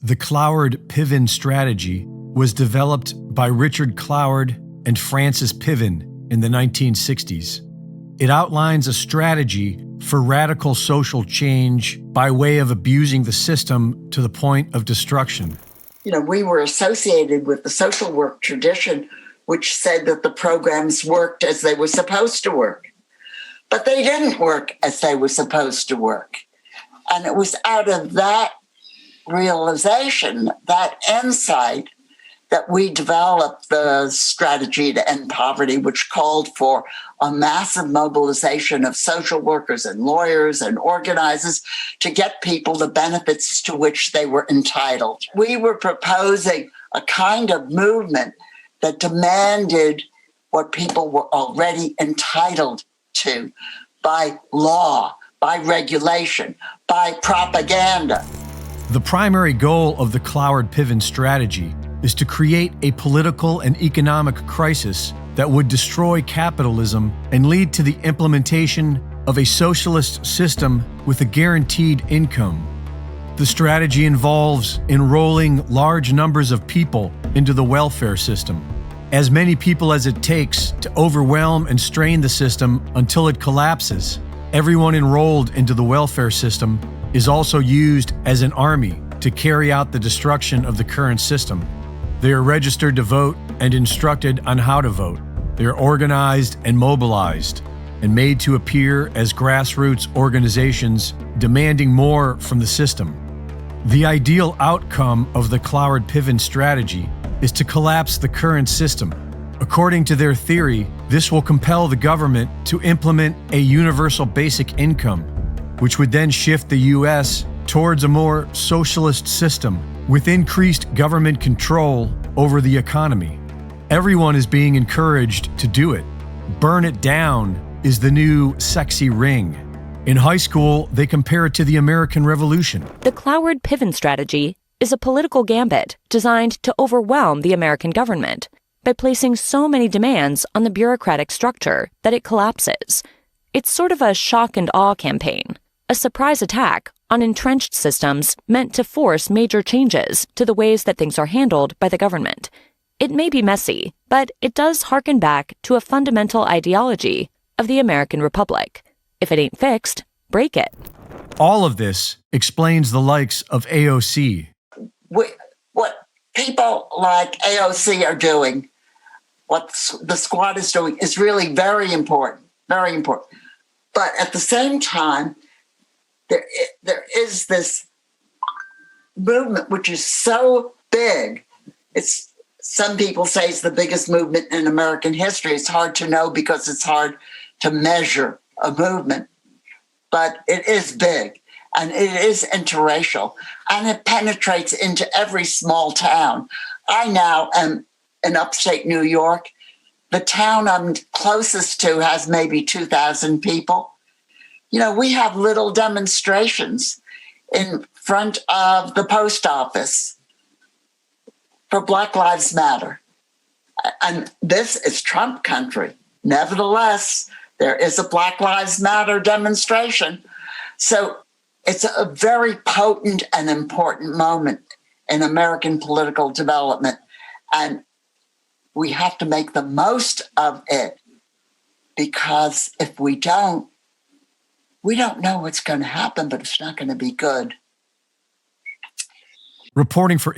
The Cloward-Piven Strategy was developed by Richard Cloward and Francis Piven in the 1960s. It outlines a strategy for radical social change by way of abusing the system to the point of destruction. We were associated with the social work tradition, which said that the programs worked as they were supposed to work. But they didn't work as they were supposed to work. And it was out of that realization, that insight, that we developed the strategy to end poverty, which called for a massive mobilization of social workers and lawyers and organizers to get people the benefits to which they were entitled. We were proposing a kind of movement that demanded what people were already entitled to by law, by regulation, by propaganda. The primary goal of the Cloward-Piven strategy is to create a political and economic crisis that would destroy capitalism and lead to the implementation of a socialist system with a guaranteed income. The strategy involves enrolling large numbers of people into the welfare system, as many people as it takes to overwhelm and strain the system until it collapses. Everyone enrolled into the welfare system is also used as an army to carry out the destruction of the current system. They are registered to vote and instructed on how to vote. They are organized and mobilized and made to appear as grassroots organizations demanding more from the system. The ideal outcome of the Cloward-Piven strategy is to collapse the current system. According to their theory, this will compel the government to implement a universal basic income, which would then shift the U.S. towards a more socialist system with increased government control over the economy. Everyone is being encouraged to do it. Burn it down is the new sexy ring. In high school, they compare it to the American Revolution. The Cloward-Piven strategy is a political gambit designed to overwhelm the American government by placing so many demands on the bureaucratic structure that it collapses. It's sort of a shock and awe campaign, a surprise attack on entrenched systems meant to force major changes to the ways that things are handled by the government. It may be messy, but it does harken back to a fundamental ideology of the American Republic. If it ain't fixed, break it. All of this explains the likes of AOC. What people like AOC are doing, what the squad is doing, is really very important, very important. But at the same time, there is this movement which is so big. Some people say it's the biggest movement in American history. It's hard to know because it's hard to measure a movement, but it is big and it is interracial and it penetrates into every small town. I now am in upstate New York. The town I'm closest to has maybe 2,000 people. We have little demonstrations in front of the post office for Black Lives Matter. And this is Trump country. Nevertheless, there is a Black Lives Matter demonstration. So it's a very potent and important moment in American political development. And we have to make the most of it, because if we don't know what's going to happen, but it's not going to be good. Reporting for